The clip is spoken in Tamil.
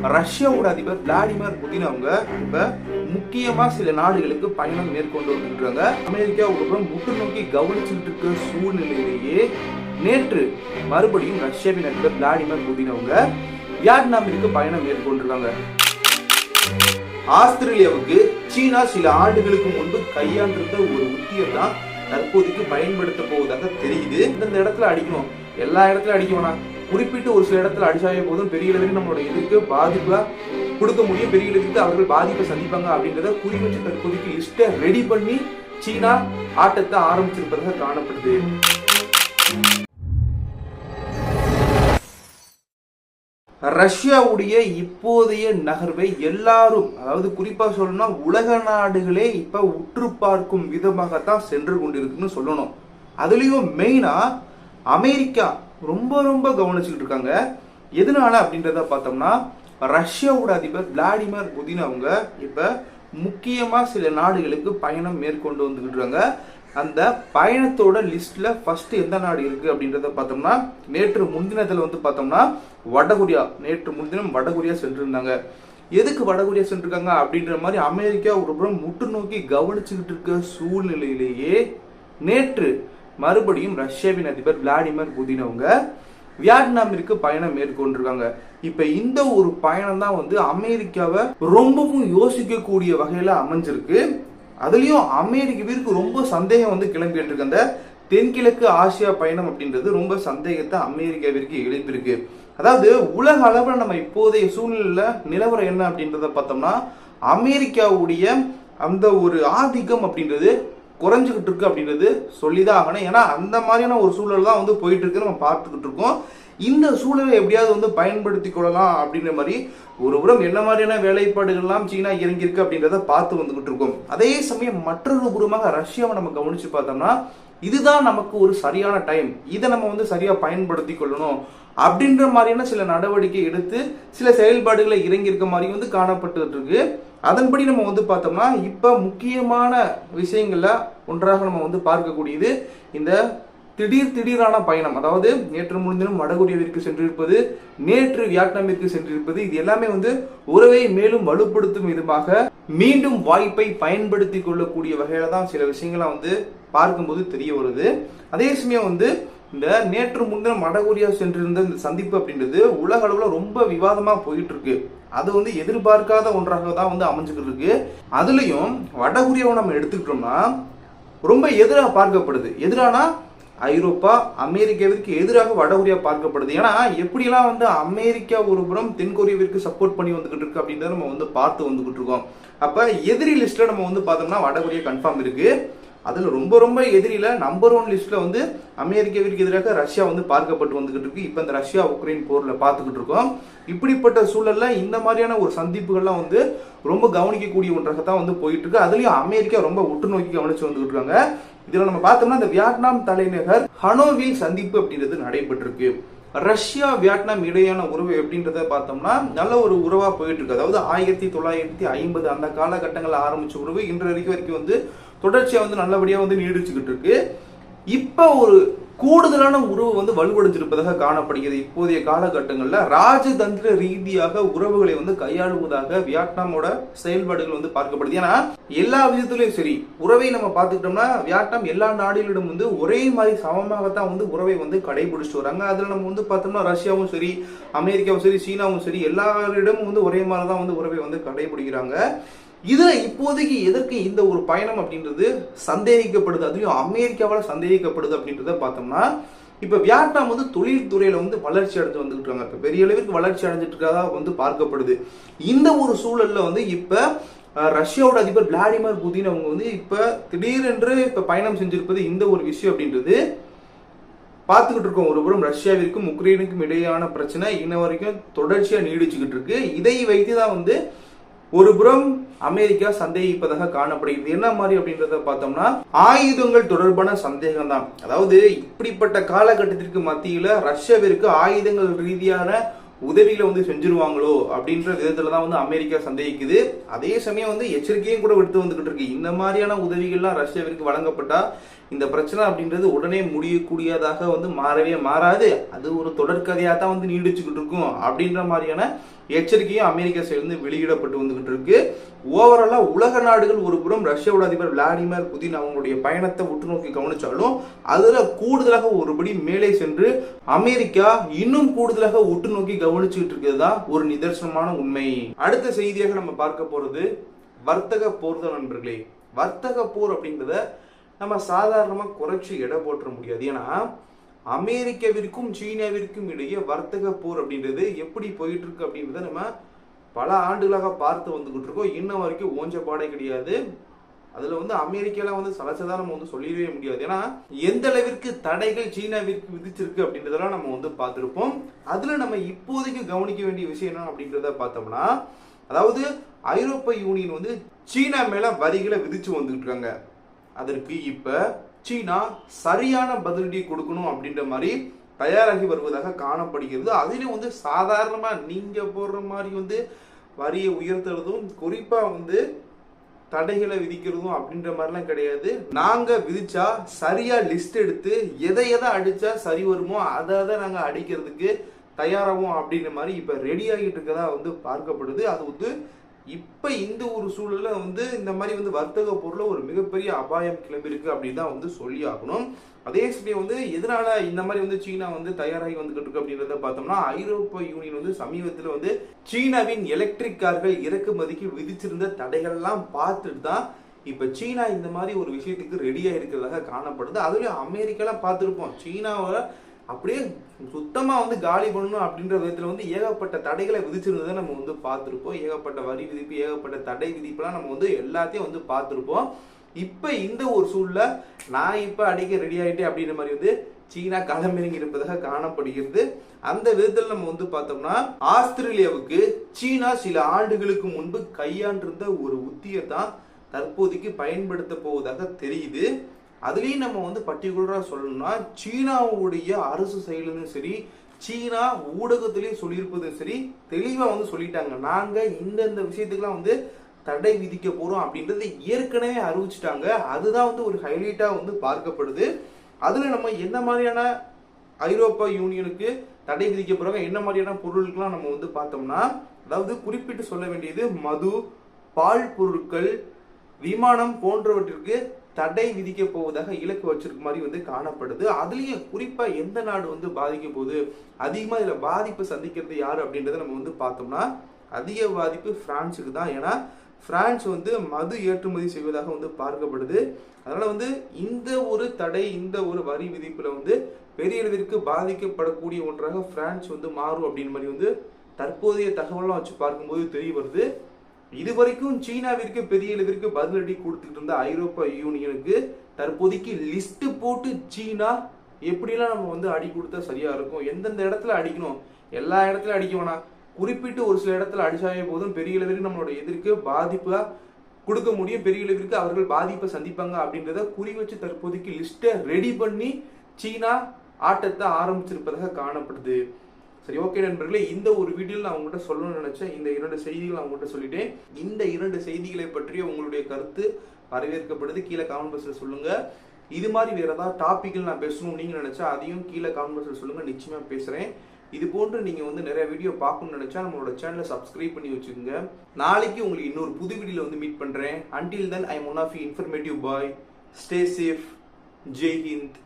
ரஷ்யாவோட அதிபர் விளாடிமிர் புதின் அவங்க இப்ப முக்கியமா சில நாடுகளுக்கு பயணம் மேற்கொண்டு வந்துருக்காங்க. அமெரிக்கா முற்று நோக்கி கவனிச்சுட்டு இருக்க சூழ்நிலையிலேயே நேற்று மறுபடியும் ரஷ்யாவின் அதிபர் விளாடிமிர் புதின் அவங்க வியட்நாமிற்கு பயணம் மேற்கொண்டிருக்காங்க. ஆஸ்திரேலியாவுக்கு சீனா சில ஆண்டுகளுக்கு முன்பு கையாண்டிருந்த ஒரு உத்தியை தான் தற்போதைக்கு பயன்படுத்த போவதாக தெரியுது. இந்த இடத்துல அடிக்கணும், எல்லா இடத்துலயும் அடிக்க வேணாம், குறிப்பிட்டு ஒரு சில இடத்துல அடிச்சாவே போதும், பெரிய அளவில் நம்மளோட இதுக்கு பாதிப்பா கொடுக்க முடியும், பெரிய அளவுக்கு அவர்கள் பாதிப்பை சந்திப்பாங்க அப்படின்றத குறிப்பிட்டு தற்போதைக்கு லிஸ்ட்டை ரெடி பண்ணி சீனா ஆட்டத்தை ஆரம்பிச்சிருப்பதாக காணப்படுது. ரஷ்யாவுடைய இப்போதைய நகர்வை எல்லாரும், அதாவது குறிப்பா சொல்லணும்னா உலக நாடுகளே இப்ப உற்று பார்க்கும் விதமாகத்தான் சென்று கொண்டிருக்குன்னு சொல்லணும். அதுலயும் மெயினா அமெரிக்கா ரொம்ப ரொம்ப கவனிச்சுக்கிட்டு இருக்காங்க. எதனால அப்படின்றத பார்த்தோம்னா, ரஷ்யாவோட அதிபர் விளாடிமிர் புதின் அவங்க இப்ப முக்கியமா சில நாடுகளுக்கு பயணம் மேற்கொண்டு வந்துகிட்டு இருக்காங்க. அந்த பயணத்தோட லிஸ்ட்ல ஃபர்ஸ்ட் எந்த நாடு இருக்கு அப்படின்றத பார்த்தோம்னா, நேற்று முன்தினத்துல பார்த்தோம்னா வடகொரியா, நேற்று முன்தினம் வடகொரியா சென்றிருந்தாங்க. எதுக்கு வடகொரியா சென்றிருக்காங்க அப்படின்ற மாதிரி அமெரிக்கா ஒரு புறம் முற்று நோக்கி கவனிச்சுக்கிட்டு இருக்க சூழ்நிலையிலேயே நேற்று மறுபடியும் ரஷ்யாவின் அதிபர் விளாடிமிர் புதின் அவங்க வியட்நாமிற்கு பயணம் மேற்கொண்டிருக்காங்க. இப்ப இந்த ஒரு பயணம் தான் அமெரிக்காவை ரொம்பவும் யோசிக்கக்கூடிய வகையில அமைஞ்சிருக்கு. அதுலயும் அமெரிக்காவிற்கு ரொம்ப சந்தேகம் கிளம்பிட்டு இருக்கு. அந்த தென்கிழக்கு ஆசியா பயணம் அப்படின்றது ரொம்ப சந்தேகத்தை அமெரிக்காவிற்கு எழுப்பியிருக்கு. அதாவது உலக அளவில் நம்ம இப்போதைய சூழ்நிலையில நிலவரம் என்ன அப்படின்றத பார்த்தோம்னா, அமெரிக்காவுடைய அந்த ஒரு ஆதிக்கம் அப்படின்றது குறைஞ்சுக்கிட்டு இருக்கு அப்படின்றது சொல்லிதான் ஆகணும். ஏன்னா அந்த மாதிரியான ஒரு சூழல் தான் போயிட்டு இருக்கு, நம்ம பார்த்துக்கிட்டு இருக்கோம். இந்த சூழலை எப்படியாவது பயன்படுத்தி கொள்ளலாம் அப்படின்ற மாதிரி ஒரு புறம் என்ன மாதிரியான வேலைப்பாடுகள்லாம் சீனா இறங்கியிருக்கு அப்படின்றத பார்த்து வந்துகிட்டு இருக்கோம். அதே சமயம் மற்றொரு புறமாக ரஷ்யாவை நம்ம கவனிச்சு பார்த்தோம்னா, இதுதான் நமக்கு ஒரு சரியான டைம், இதை நம்ம சரியா பயன்படுத்தி கொள்ளணும் அப்படின்ற மாதிரியான சில நடவடிக்கை எடுத்து சில செயல்பாடுகளை இறங்கியிருக்க மாதிரி காணப்பட்டு இருக்கு. அதன்படி நம்ம பார்த்தோம்னா இப்ப முக்கியமான விஷயங்கள்ல ஒன்றாக நம்ம பார்க்கக்கூடியது இந்த திடீரான பயணம். அதாவது நேற்று முன்தினம் வடகொரியாவிற்கு சென்றிருப்பது, நேற்று வியட்நாமிற்கு சென்றிருப்பது, இது எல்லாமே உறவை மேலும் வலுப்படுத்தும் விதமாக மீண்டும் வாய்ப்பை பயன்படுத்தி கொள்ளக்கூடிய வகையில தான் சில விஷயங்கள்லாம் பார்க்கும்போது தெரிய வருது. அதே சமயம் இந்த நேற்று முன்தினம் வடகொரியா சென்றிருந்த இந்த சந்திப்பு அப்படின்றது உலக அளவுல ரொம்ப விவாதமா போயிட்டு இருக்கு. அது எதிர்பார்க்காத ஒன்றாக தான் அமைஞ்சுக்கிட்டு இருக்கு. அதுலயும் வடகொரியாவை நம்ம எடுத்துக்கிட்டோம்னா ரொம்ப எதிராக பார்க்கப்படுது. எதிரானா ஐரோப்பா அமெரிக்காவிற்கு எதிராக வடகொரியா பார்க்கப்படுது. ஏன்னா எப்படிலாம் அமெரிக்கா ஒரு புறம் தென்கொரியாவிற்கு சப்போர்ட் பண்ணி வந்துகிட்டு இருக்கு அப்படின்றத நம்ம பார்த்து வந்துகிட்டு இருக்கோம். அப்ப எதிரி லிஸ்ட்ல நம்ம பார்த்தோம்னா வடகொரியா கன்ஃபார்ம் இருக்கு. அதுல ரொம்ப ரொம்ப எதிரில நம்பர் 1 லிஸ்ட்ல அமெரிக்காவிற்கு எதிராக ரஷ்யா பார்க்கப்பட்டு வந்துகிட்டு இருக்கு. இப்ப இந்த ரஷ்யா உக்ரைன் போர்ல பார்த்துக்கிட்டு இருக்கோம். இப்படிப்பட்ட சூழல்ல இந்த மாதிரியான ஒரு சந்திப்புகள்லாம் ரொம்ப கவனிக்கக்கூடிய ஒன்றாகத்தான் போயிட்டு இருக்கு. அதுலயும் அமெரிக்கா ரொம்ப உற்று நோக்கி கவனிச்சு வந்துகிட்டு இருக்காங்க. இதுல நம்ம பார்த்தோம்னா இந்த வியட்நாம் தலைநகர் ஹனோவில் சந்திப்பு அப்படின்றது நடைபெற்றிருக்கு. ரஷ்யா வியட்நாம் இடையான உறவு எப்படின்றத பார்த்தோம்னா நல்ல ஒரு உறவா போயிட்டு இருக்கு. அதாவது 1950 அந்த காலகட்டங்களில் ஆரம்பிச்ச உறவு இன்று வரைக்கும் தொடர்ச்சியா நல்லபடியா நீடிச்சுக்கிட்டு இருக்கு. இப்ப ஒரு கூடுதலான உறவு வலுவடைஞ்சிருப்பதாக காணப்படுகிறது. இப்போதைய காலகட்டங்களில் ராஜதந்திர ரீதியாக உறவுகளை கையாளுவதாக வியட்நாமோட செயல்பாடுகள் பார்க்கப்படுது. ஏன்னா எல்லா விதத்திலையும் சரி உறவை நம்ம பார்த்துக்கிட்டோம்னா வியட்நாம் எல்லா நாடுகளிடம் ஒரே மாதிரி சமமாகத்தான் உறவை கடைபிடிச்சிட்டு வராங்க. அதுல நம்ம பார்த்தோம்னா ரஷ்யாவும் சரி, அமெரிக்காவும் சரி, சீனாவும் சரி, எல்லாரிடமும் ஒரே மாதிரி தான் உறவை கடைபிடிக்கிறாங்க. இதுல இப்போதைக்கு எதற்கு இந்த ஒரு பயணம் அப்படின்றது சந்தேகிக்கப்படுது, அதுலயும் அமெரிக்காவால் சந்தேகிக்கப்படுது அப்படின்றத பார்த்தோம்னா, இப்ப வியட்நாம் தொழில்துறையில வளர்ச்சி அடைஞ்சு வந்துட்டு இருக்காங்க. இப்ப பெரிய அளவிற்கு வளர்ச்சி அடைஞ்சிட்டு இருக்கதா பார்க்கப்படுது. இந்த ஒரு சூழல்ல இப்ப ரஷ்யாவோட அதிபர் விளாடிமிர் புதின் அவங்க இப்ப திடீரென்று இப்ப பயணம் செஞ்சிருப்பது இந்த ஒரு விஷயம் அப்படின்றது பார்த்துக்கிட்டு இருக்கோம். ஒரு புறம் ரஷ்யாவிற்கும் உக்ரைனுக்கும் இடையான பிரச்சனை இன்ன வரைக்கும் தொடர்ச்சியா நீடிச்சுக்கிட்டு இருக்கு. இதை வைத்துதான் ஒரு புறம் அமெரிக்கா சந்தேகிப்பதாக காணப்படுகிறது. என்ன மாதிரி அப்படின்றத பார்த்தோம்னா ஆயுதங்கள் தொடர்பான சந்தேகம் தான். அதாவது இப்படிப்பட்ட காலகட்டத்திற்கு மத்தியில ரஷ்யாவிற்கு ஆயுதங்கள் ரீதியான உதவிகளை செஞ்சிருவாங்களோ அப்படின்ற விதத்துல தான் அமெரிக்கா சந்தேகிக்குது. அதே சமயம் எச்சரிக்கையும் கூட விடுத்து வந்துகிட்டு இருக்கு. இந்த மாதிரியான உதவிகள்லாம் ரஷ்யாவிற்கு வழங்கப்பட்டா இந்த பிரச்சனை அப்படின்றது உடனே முடியக்கூடியதாக மாறவே மாறாது, அது ஒரு தொடர்கதையா தான் நீடிச்சுக்கிட்டு இருக்கும் அப்படின்ற மாதிரியான எச்சரிக்கையும் அமெரிக்கா சைடு வெளியிடப்பட்டு வந்துகிட்டு இருக்கு. ஓவராலா உலக நாடுகள் ஒரு புறம் ரஷ்யாவோட அதிபர் விளாடிமிர் புதின் அவங்களுடைய பயணத்தை உற்று நோக்கி கவனிச்சாலும் அதுல கூடுதலாக ஒருபடி மேலே சென்று அமெரிக்கா இன்னும் கூடுதலாக உற்று நோக்கி கவனிச்சுட்டு இருக்கிறதா ஒரு நிதர்சனமான உண்மை. அடுத்த செய்தியாக நம்ம பார்க்க போறது வர்த்தக போர் தான் நண்பர்களே. வர்த்தக போர் அப்படின்றத நம்ம சாதாரணமா குறைச்சி எடை போட்டுற முடியாது. ஏன்னா அமெரிக்காவிற்கும் சீனாவிற்கும் இடையே வர்த்தக போர் அப்படின்றது எப்படி போயிட்டு இருக்கு அப்படின்றத நம்ம பல ஆண்டுகளாக பார்த்து வந்துகிட்டு இருக்கோம். இன்ன வரைக்கும் ஓஞ்ச பாடே கிடையாது. அதுல அமெரிக்கால சலச்சதா நம்ம சொல்லிடவே முடியாது. ஏன்னா எந்த அளவிற்கு தடைகள் சீனாவிற்கு விதிச்சிருக்கு அப்படின்றதெல்லாம் நம்ம பார்த்திருப்போம். அதுல நம்ம இப்போதைக்கு கவனிக்க வேண்டிய விஷயம் என்ன அப்படின்றத பார்த்தோம்னா, அதாவது ஐரோப்பிய யூனியன் சீனா மேல வரிகளை விதிச்சு வந்துகிட்டு இருக்காங்க. அதற்கு இப்ப சீனா சரியான பதிலடி கொடுக்கணும் அப்படின்ற மாதிரி தயாராகி வருவதாக காணப்படுகிறது. அதிலும் சாதாரணமா நீங்க போடுற மாதிரி வரியை உயர்த்துறதும் குறிப்பா தடைகளை விதிக்கிறதும் அப்படின்ற மாதிரிலாம் கிடையாது. நாங்க விதிச்சா சரியா லிஸ்ட் எடுத்து எதை அடிச்சா சரி வருமோ அதை நாங்க அடிக்கிறதுக்கு தயாராகும் அப்படின்ற மாதிரி இப்ப ரெடி ஆகிட்டு இருக்கதா பார்க்கப்படுது. அது இப்ப இந்த ஒரு சூழல்ல இந்த மாதிரி வர்த்தக பொருள ஒரு மிகப்பெரிய அபாயம் கிளம்பி இருக்கு அப்படின்னு தான் சொல்லி ஆகணும். அதே சமயம் எதனால இந்த மாதிரி சீனா தயாராகி வந்துகிட்டு இருக்கு அப்படின்றத பார்த்தோம்னா, ஐரோப்பிய யூனியன் சமீபத்தில் சீனாவின் எலக்ட்ரிக் கார்கள் இறக்குமதிக்கு விதிச்சிருந்த தடைகள் எல்லாம் பார்த்துட்டு தான் இப்ப சீனா இந்த மாதிரி ஒரு விஷயத்துக்கு ரெடியா இருக்கிறதாக காணப்படுது. அதுலயும் அமெரிக்காலாம் பார்த்திருப்போம், சீனாவை அப்படியே சுத்தமா காலி பண்ணணும் அப்படின்ற விதத்துல ஏகப்பட்ட தடைகளை விதிச்சிருந்ததை நம்ம பார்த்திருப்போம். ஏகப்பட்ட வரி விதிப்பு, ஏகப்பட்ட தடை விதிப்புலாம் நம்ம எல்லாத்தையும் பார்த்திருப்போம். இப்ப இந்த ஒரு சூழ்நிலை நான் இப்ப அடிக்க ரெடி ஆயிட்டேன் அப்படின்ற மாதிரி சீனா களமிறங்கி இருப்பதாக காணப்படுகிறது. அந்த விதத்தில் நம்ம பார்த்தோம்னா, ஆஸ்திரேலியாவுக்கு சீனா சில ஆண்டுகளுக்கு முன்பு கையாண்டிருந்த ஒரு உத்தியை தான் தற்போதைக்கு பயன்படுத்த போவதாக தெரியுது. அதுலயும் நம்ம பர்டிகுலரா சொல்லணும்னா, சீனாவுடைய அரசு செயலும் சரி, சீனா ஊடகத்திலையும் சொல்லியிருப்பதும் சரி, தெளிவா சொல்லிட்டாங்க. நாங்க இந்த விஷயத்துக்குலாம் தடை விதிக்க போறோம் அப்படின்றது ஏற்கனவே அறிவிச்சுட்டாங்க. அதுதான் ஒரு ஹைலைட்டா பார்க்கப்படுது. அதுல நம்ம எந்த மாதிரியான ஐரோப்பிய யூனியனுக்கு தடை விதிக்க போறாங்க, என்ன மாதிரியான பொருட்கள்லாம் நம்ம பார்த்தோம்னா, அதாவது குறிப்பிட்டு சொல்ல வேண்டியது மது, பால் பொருட்கள், விமானம் போன்றவற்றிற்கு தடை விதிக்க போவதாக இலக்கு வச்சிருக்க மாதிரி காணப்படுது. அதுலயும் குறிப்பா எந்த நாடு பாதிக்க போகுது, அதிகமா இதுல பாதிப்பு சந்திக்கிறது யாரு அப்படின்றத நம்ம பார்த்தோம்னா, அதிக பாதிப்பு பிரான்ஸுக்கு தான். ஏன்னா பிரான்ஸ் மது ஏற்றுமதி செய்வதாக பார்க்கப்படுது. அதனால இந்த ஒரு தடை, இந்த ஒரு வரி விதிப்புல பெரிய அளவிற்கு பாதிக்கப்படக்கூடிய ஒன்றாக பிரான்ஸ் மாறும் அப்படின்னு மாதிரி தற்போதைய தகவலாம் வச்சு பார்க்கும்போது தெரிய வருது. இதுவரைக்கும் சீனாவிற்கு பெரிய அளவிற்கு பதிலடி கொடுத்துட்டு இருந்த ஐரோப்பிய யூனியனுக்கு தற்போதைக்கு லிஸ்ட் போட்டு சீனா எப்படிலாம் நம்ம அடி கொடுத்தா சரியா இருக்கும், எந்தெந்த இடத்துல அடிக்கணும், எல்லா இடத்துல அடிக்க வேணாம், குறிப்பிட்டு ஒரு சில இடத்துல அடிச்சாவே போதும், பெரிய அளவிற்கு நம்மளோட எதிர்க்கு பாதிப்பா கொடுக்க முடியும், பெரிய அளவிற்கு அவர்கள் பாதிப்பை சந்திப்பாங்க அப்படின்றத குறி வச்சு தற்போதைக்கு லிஸ்ட்டை ரெடி பண்ணி சீனா ஆட்டத்தை ஆரம்பிச்சிருப்பதாக காணப்படுது. சரி, ஓகே நண்பர்களே, இந்த ஒரு வீடியோவில் நான் உங்கள்கிட்ட சொல்லணும்னு நினைச்சேன். இந்த 2 செய்திகள் நான் உங்கள்கிட்ட சொல்லிட்டேன். இந்த 2 செய்திகளை பற்றிய உங்களுடைய கருத்து வரவேற்கப்படுது. கீழே கமெண்ட் பாக்ஸ்ல சொல்லுங்க. இது மாதிரி வேற ஏதாவது டாபிக்கள் நான் பேசணும் நீங்க நினைச்சா அதையும் கீழே கமெண்ட் பாக்ஸ்ல சொல்லுங்க, நிச்சயமா பேசுறேன். இது போன்று நீங்க நிறைய வீடியோ பார்க்கணும்னு நினைச்சா நம்மளோட சேனலை சப்ஸ்கிரைப் பண்ணி வச்சுக்கோங்க. நாளைக்கு உங்களுக்கு இன்னொரு புது வீடியோல மீட் பண்றேன். Until then, I am one of you informative boy. Stay safe. Jai Hind.